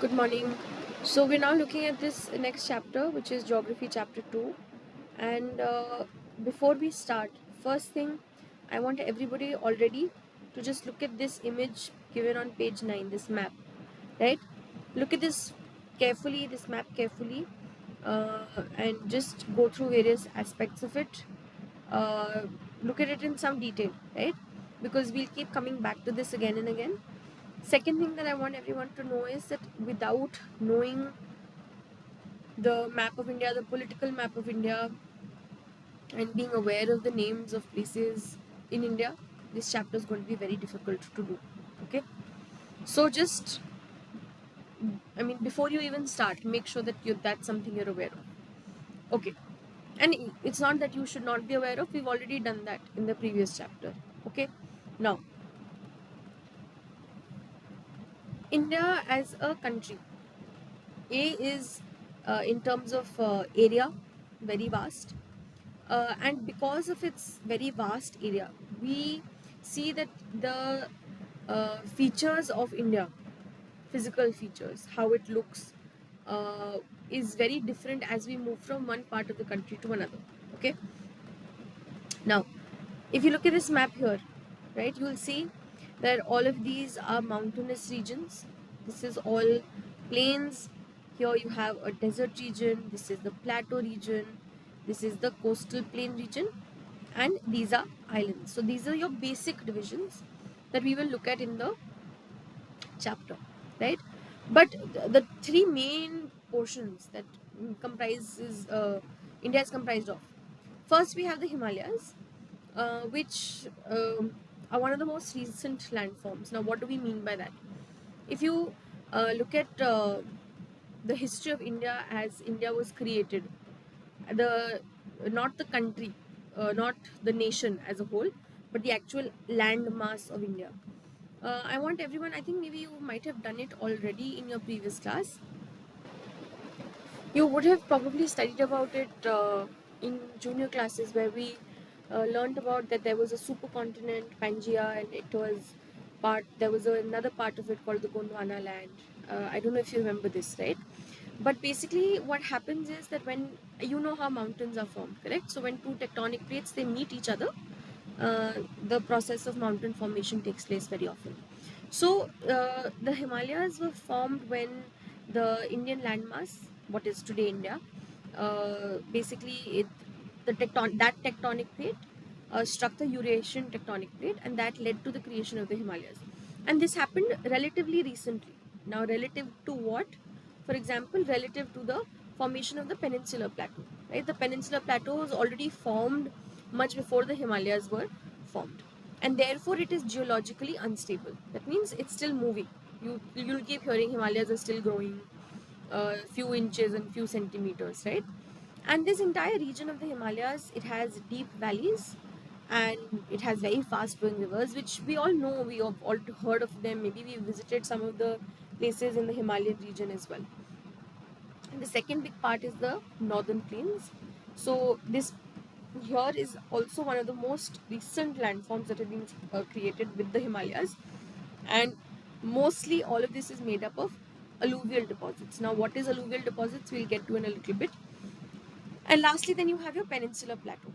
Good morning. So we're now looking at this next chapter, which is Geography Chapter 2. And before we start, first thing, I want everybody already to just look at this image given on page 9, this map, right? Look at this map carefully, and just go through various aspects of it. Uh, Look at it in some detail, right? Because we'll keep coming back to this again and again. Second thing that I want everyone to know is that without knowing the map of India, the political map of India, and being aware of the names of places in India, this chapter is going to be very difficult to do. Okay, so just before you even start, make sure that that's something you're aware of. Okay, and it's not that you should not be aware of. We've already done that in the previous chapter. Okay, now India as a country, A is in terms of area very vast, and because of its very vast area, we see that the features of India, physical features, how it looks, uh, is very different as we move from one part of the country to another. Okay, now if you look at this map here, right, you will see that all of these are mountainous regions. This is all plains. Here you have a desert region. This is the plateau region. This is the coastal plain region. And these are islands. So these are your basic divisions that we will look at in the chapter, right? But the three main portions that comprises India is comprised of. First, we have the Himalayas, which are one of the most recent landforms. Now, what do we mean by that? If you look at the history of India as India was created, the not the country, not the nation as a whole, but the actual land mass of India. I want everyone, I think maybe you might have done it already in your previous class. You would have probably studied about it in junior classes where we learned about that there was a supercontinent, Pangaea, and there was another part of it called the Gondwana land. I don't know if you remember this, right? But basically, what happens is that when you know how mountains are formed, correct? So when two tectonic plates they meet each other, the process of mountain formation takes place very often. So the Himalayas were formed when the Indian landmass, what is today India, basically that tectonic plate struck the Eurasian tectonic plate, and that led to the creation of the Himalayas. And this happened relatively recently. Now, relative to what? For example, relative to the formation of the Peninsular Plateau. Right, the Peninsular Plateau was already formed much before the Himalayas were formed, and therefore it is geologically unstable. That means it's still moving. You'll keep hearing Himalayas are still growing a few inches and few centimeters, right? And this entire region of the Himalayas, it has deep valleys and it has very fast flowing rivers, which we all know. We have all heard of them. Maybe we visited some of the places in the Himalayan region as well. And the second big part is the northern plains. So this here is also one of the most recent landforms that have been created with the Himalayas, and mostly all of this is made up of alluvial deposits. Now, what is alluvial deposits? We'll get to in a little bit. And lastly, then you have your peninsular plateau.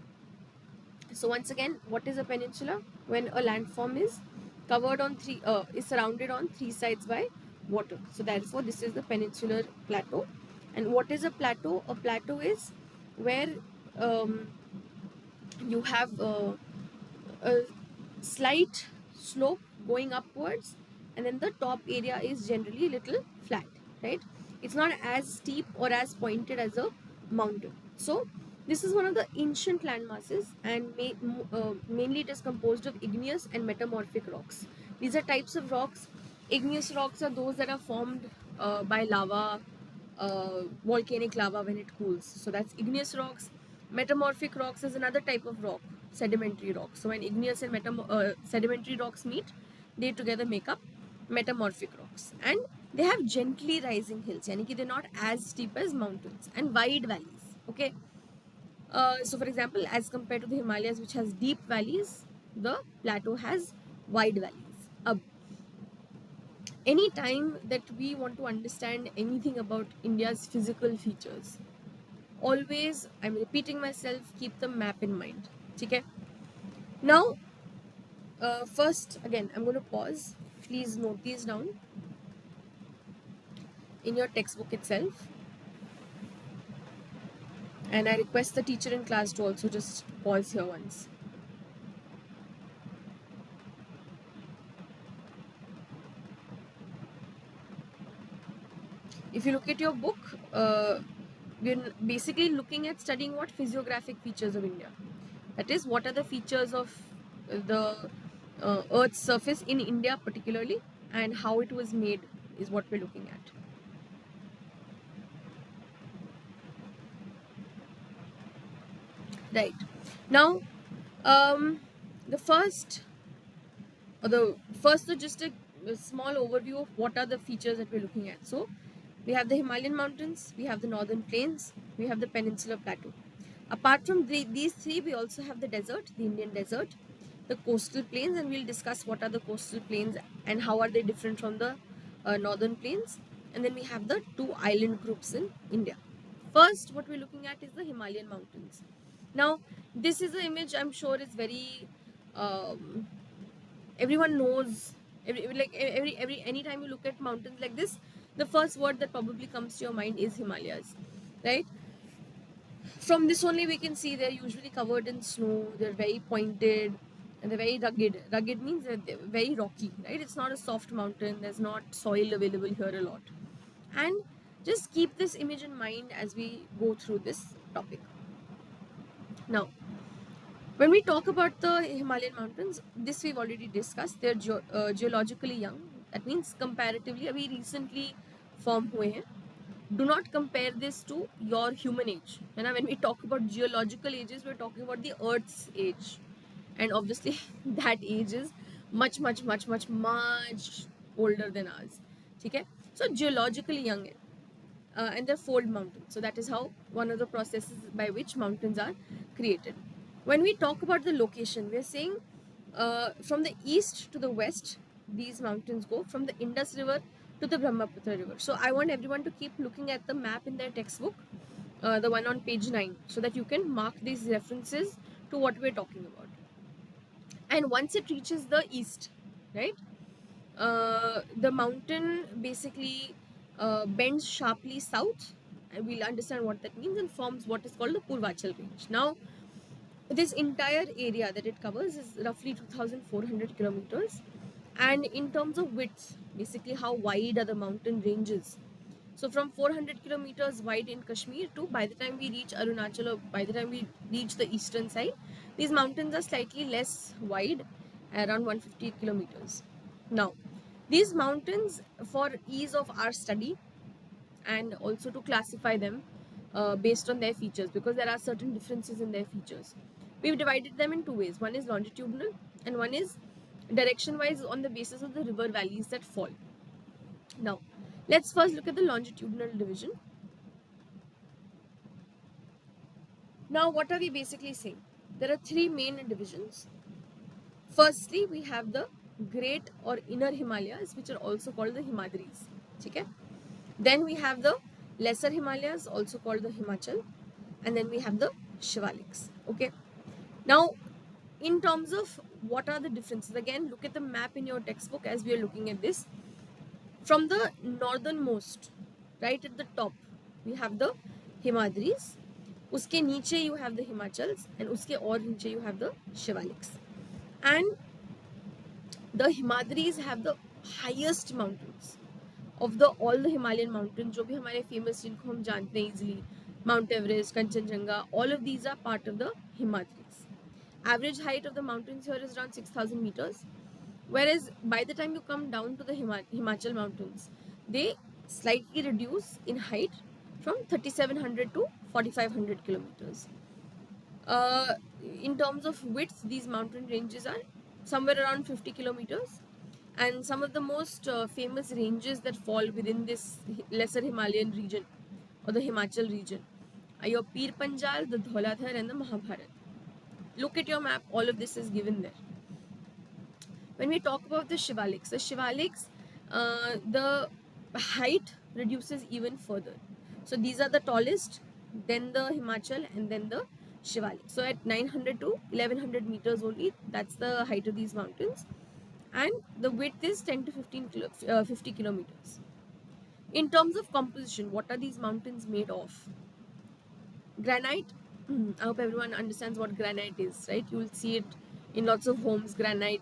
So once again, what is a peninsula? When a landform is is surrounded on three sides by water. So therefore, this is the peninsular plateau. And what is a plateau? A plateau is where um, you have a slight slope going upwards, and then the top area is generally a little flat, right? It's not as steep or as pointed as a mountain. So this is one of the ancient land masses, and mainly it is composed of igneous and metamorphic rocks. These are types of rocks. Igneous rocks are those that are formed by lava, volcanic lava when it cools. So that's igneous rocks. Metamorphic rocks is another type of rock, sedimentary rocks. So when igneous and sedimentary rocks meet, they together make up metamorphic rocks. And they have gently rising hills, yani ki they're not as steep as mountains, and wide valleys. Okay. So for example, as compared to the Himalayas, which has deep valleys, the plateau has wide valleys. any time that we want to understand anything about India's physical features, always, I'm repeating myself, keep the map in mind. Okay? Now, first, again, I'm going to pause. Please note these down in your textbook itself. And I request the teacher in class to also just pause here once. If you look at your book, we're basically looking at studying what physiographic features of India. That is, what are the features of the Earth's surface in India particularly, and how it was made is what we're looking at. Right. Now, um, the first, or the first, just a small overview of what are the features that we're looking at. So, we have the Himalayan mountains, we have the northern plains, we have the peninsular plateau. Apart from these three, we also have the desert, the Indian desert, the coastal plains, and we'll discuss what are the coastal plains and how are they different from the northern plains. And then we have the two island groups in India. First, what we're looking at is the Himalayan mountains. Now, this is an image I'm sure is very um, everyone knows. Every anytime you look at mountains like this, the first word that probably comes to your mind is Himalayas, right? From this only we can see they're usually covered in snow, they're very pointed, and they're very rugged. Rugged means they're very rocky, right? It's not a soft mountain, there's not soil available here a lot. And just keep this image in mind as we go through this topic. Now, when we talk about the Himalayan mountains, this we've already discussed. They're geologically young. That means comparatively अभी recently form हुए हैं. Do not compare this to your human age. And when we talk about geological ages, we're talking about the Earth's age, and obviously that age is much, much, much, much, much older than ours. Okay, so geologically young, and they're fold mountains. So that is how one of the processes by which mountains are created. When we talk about the location, we're saying from the east to the west, these mountains go from the Indus River to the Brahmaputra River. So I want everyone to keep looking at the map in their textbook, the one on page 9, so that you can mark these references to what we're talking about. And once it reaches the east, right, the mountain basically bends sharply south, and we'll understand what that means, and forms what is called the Purvachal range. Now, this entire area that it covers is roughly 2,400 kilometers, and in terms of width, basically how wide are the mountain ranges. So from 400 kilometers wide in Kashmir to, by the time we reach Arunachal, or by the time we reach the eastern side, these mountains are slightly less wide, around 150 kilometers. Now, these mountains, for ease of our study and also to classify them based on their features, because there are certain differences in their features, we've divided them in two ways. One is longitudinal, and one is direction wise on the basis of the river valleys that fall. Now, let's first look at the longitudinal division. Now, what are we basically saying? There are three main divisions. Firstly, we have the Great or Inner Himalayas, which are also called the Himadris. Okay? Then we have the Lesser Himalayas, also called the Himachal. And then we have the Shivaliks. Okay? Now, in terms of what are the differences, again, look at the map in your textbook as we are looking at this. From the northernmost, right at the top, we have the Himadris. Uske niche you have the Himachals, and uske aur niche you have the Shivaliks. And the Himadris have the highest mountains of the all the Himalayan mountains, जो भी हमारे famous जिनको हम जानते हैं easily, Mount Everest, Kanchenjunga, all of these are part of the Himadris. Average height of the mountains here is around 6,000 meters, whereas by the time you come down to the Himachal mountains, they slightly reduce in height from 3,700 to 4,500 kilometers. Uh, in terms of width, these mountain ranges are somewhere around 50 kilometers. And some of the most famous ranges that fall within this lesser Himalayan region or the Himachal region are your Pir Panjal, the Dhauladhar, and the Mahabharat. Look at your map, all of this is given there. When we talk about the Shivaliks the height reduces even further. So these are the tallest, then the Himachal, and then the Shivalik. So at 900 to 1100 meters only, that's the height of these mountains, and the width is 10 to 50 kilometers. In terms of composition, what are these mountains made of? Granite. I hope everyone understands what granite is, right? You will see it in lots of homes. Granite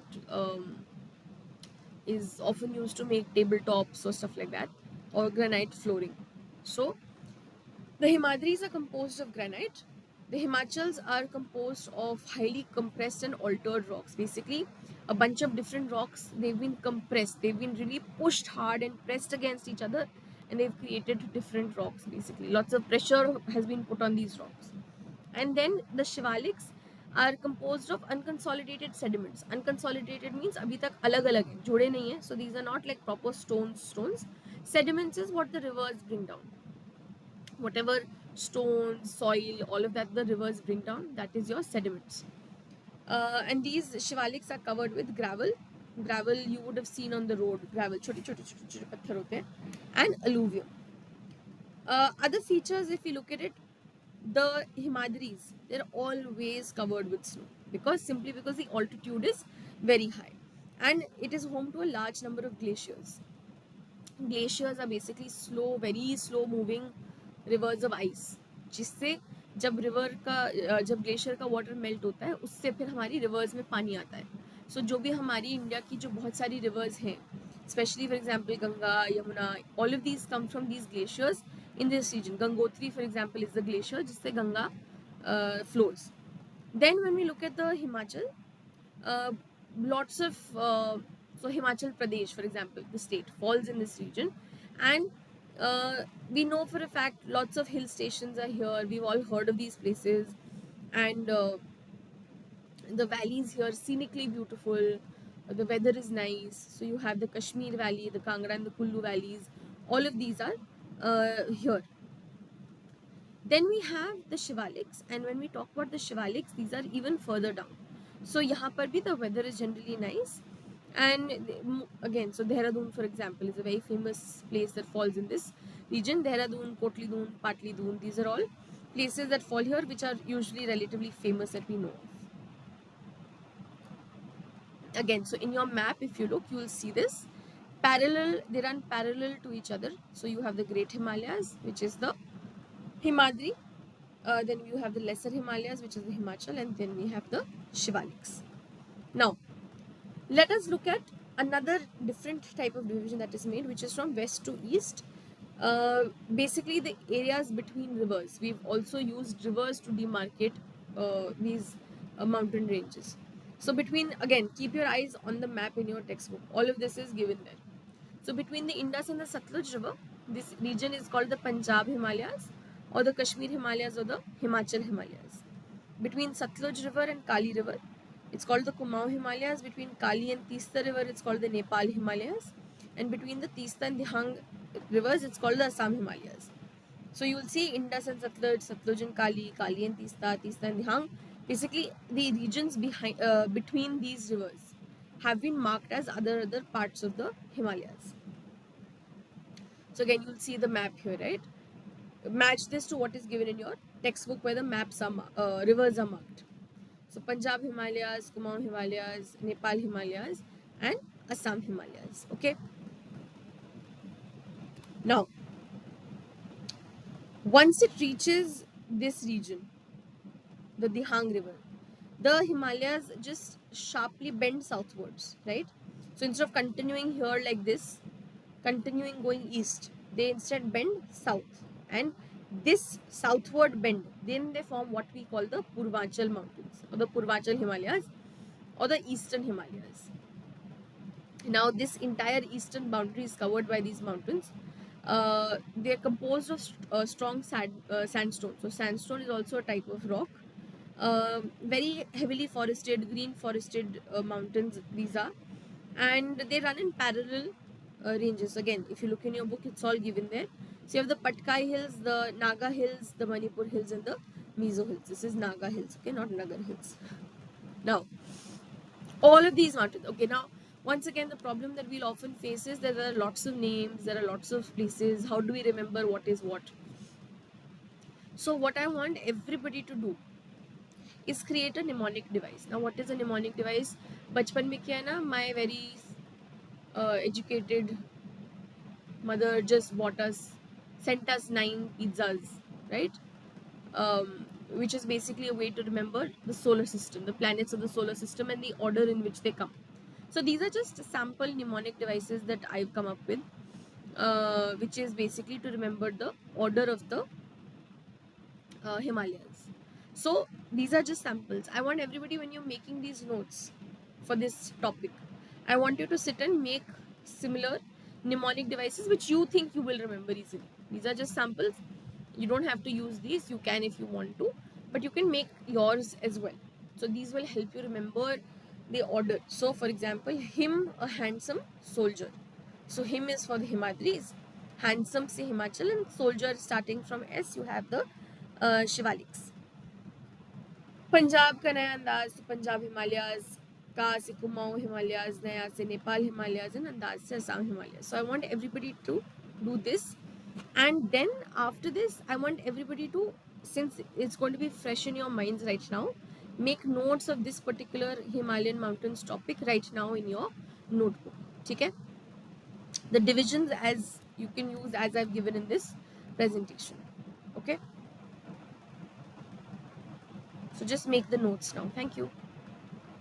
is often used to make tabletops or stuff like that, or granite flooring. So the Himadris are composed of granite. The Himachals are composed of highly compressed and altered rocks. Basically, a bunch of different rocks, they've been compressed, they've been really pushed hard and pressed against each other, and they've created different rocks. Basically, lots of pressure has been put on these rocks. And then the Shivaliks are composed of unconsolidated sediments. Unconsolidated means abhi tak alag alag hai, jode nahi hai. So these are not like proper stones. Sediments is what the rivers bring down. Whatever stones, soil, all of that the rivers bring down, that is your sediments. And these Shivaliks are covered with gravel. Gravel you would have seen on the road. Gravel, chote patthar hote hain, and alluvium. Other features, if you look at it, the Himadris, they're always covered with snow, simply because the altitude is very high, and it is home to a large number of glaciers. Glaciers are basically slow, very slow moving rivers of ice, जिससे जब glacier का water melt होता है, उससे फिर हमारी reverse में पानी आता है. सो जो भी हमारी इंडिया की जो बहुत सारी रिवर्स हैं, especially for example Ganga, Yamuna, all of these come from these glaciers in this region. Gangotri, for example, is the glacier जिससे Ganga flows. Then when we look at the Himachal, uh, lots of so Himachal Pradesh, for example, the state falls in this region, and we know for a fact lots of hill stations are here. We've all heard of these places, and the valleys here scenically beautiful. The weather is nice. So you have the Kashmir Valley, the Kangra and the Kullu valleys. All of these are here. Then we have the Shivaliks, and when we talk about the Shivaliks, these are even further down. So यहाँ पर भी the weather is generally nice, and again, so Dehradun, for example, is a very famous place that falls in this region. Dehradun, Kotli Doon, Patli Doon, these are all places that fall here, which are usually relatively famous that we know of. Again, so in your map, if you look, you will see this parallel. They run parallel to each other. So you have the Great Himalayas, which is the Himadri. Then you have the lesser Himalayas, which is the Himachal, and then we have the Shivaliks. Now, let us look at another different type of division that is made, which is from west to east. Basically, the areas between rivers. We've also used rivers to demarcate these mountain ranges. So between, again, keep your eyes on the map in your textbook. All of this is given there. So between the Indus and the Satluj River, this region is called the Punjab Himalayas, or the Kashmir Himalayas, or the Himachal Himalayas. Between Satluj River and Kali River, it's called the Kumaon Himalayas. Between Kali and Teesta River, it's called the Nepal Himalayas. And between the Teesta and Dihang rivers, it's called the Assam Himalayas. So you will see Indus and Satluj, Satluj and Kali, Kali and Teesta, Teesta and Dihang. Basically, the regions between these rivers have been marked as other parts of the Himalayas. So again, you'll see the map here, right? Match this to what is given in your textbook where the maps are rivers are marked. So Punjab Himalayas, Kumaon Himalayas, Nepal Himalayas, and Assam Himalayas. Okay. Now, once it reaches this region, the Dihang River, the Himalayas just sharply bend southwards, right? So instead of continuing here like this, continuing going east, they instead bend south. And this southward bend, then they form what we call the Purvanchal Mountains, or the Purvanchal Himalayas, or the Eastern Himalayas. Now, this entire eastern boundary is covered by these mountains. They are composed of strong sandstone. So, sandstone is also a type of rock. Very heavily forested, green forested mountains these are, and they run in parallel ranges. Again, if you look in your book, it's all given there. So you have the Patkai Hills, the Naga Hills, the Manipur Hills, and the Mizo Hills. This is Naga Hills, okay, not Nagar Hills. Now, all of these mountains. Okay, now Once again, the problem that we'll often face is that there are lots of names, there are lots of places. How do we remember what is what? So what I want everybody to do is create a mnemonic device. Now, what is a mnemonic device? बचपन में क्या है ना, my very educated mother just sent us 9 pizzas, right? Which is basically a way to remember the solar system, the planets of the solar system, and the order in which they come. So these are just sample mnemonic devices that I've come up with, which is basically to remember the order of the Himalayas. So these are just samples. I want everybody, when you're making these notes for this topic, I want you to sit and make similar mnemonic devices which you think you will remember easily. These are just samples. You don't have to use these. You can if you want to, but you can make yours as well. So these will help you remember the order. So for example, him, a handsome soldier. So him is for the Himadris, handsome से Himachal, and soldier starting from S you have the Shivaliks. Punjab का नया अंदाज, तो पंजाब हिमालयाज, का से कुमाऊं हिमालयाज, नया से Nepal Himalayas, and अंदाज से Assam Himalayas. So I want everybody to do this, and then after this I want everybody to, since it's going to be fresh in your minds right now, make notes of this particular Himalayan mountains topic right now in your notebook. ठीक है? The divisions as you can use as I've given in this presentation. Okay? So just make the notes now. Thank you.